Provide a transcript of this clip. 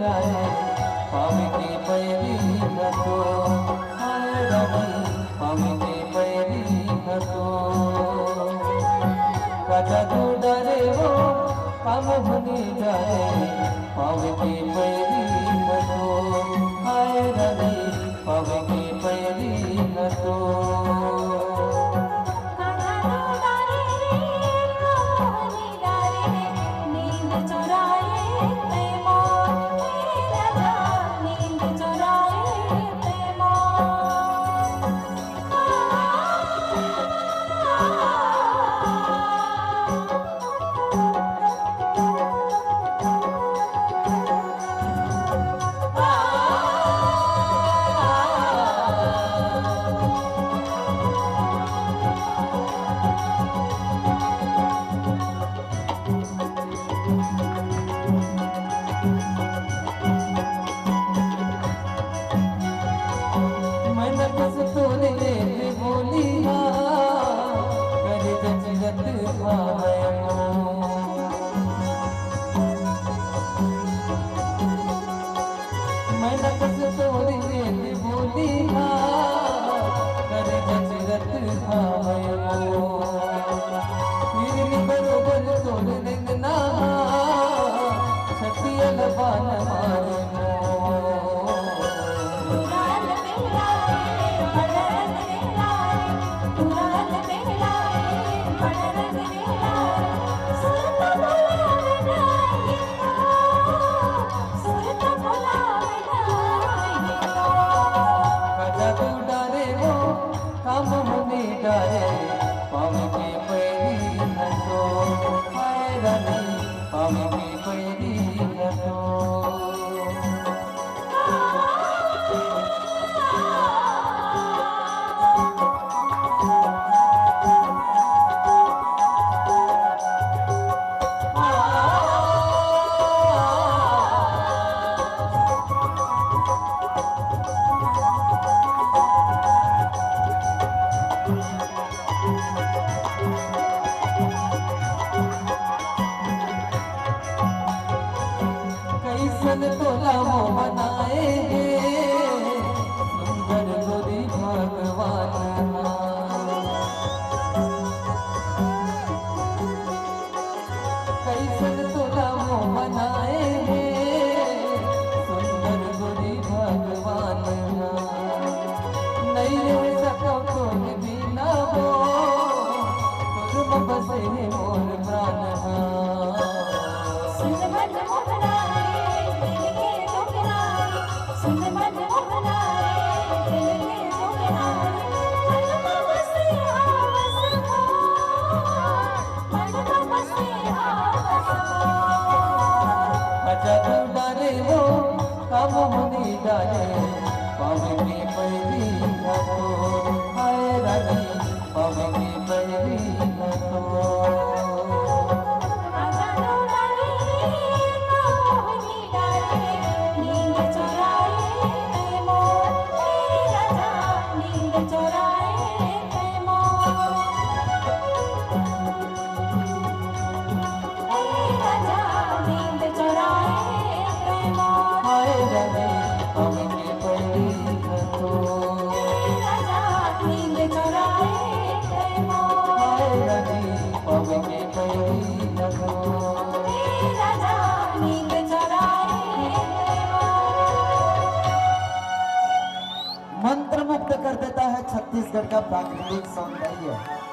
डारे पावे के पैरी घटो हाय रानी पावे के पैरी घटो राजा तू डरे वो काम होने डारे पावे के पैरी घटो हाय रानी पावे के पैरी घटो तोला वो बनाए सुंदर गोरी भगवान कैसन तोला वो बनाए सुंदर गोरी भगवान नहीं रह सको तुम बिना वो तुम बसे मोर प्राण काम होने डाले पावे की पैरी घटो हाय रानी पावे की पैरी घटो मंत्रमुग्ध कर देता है छत्तीसगढ़ का प्राकृतिक सौंदर्य।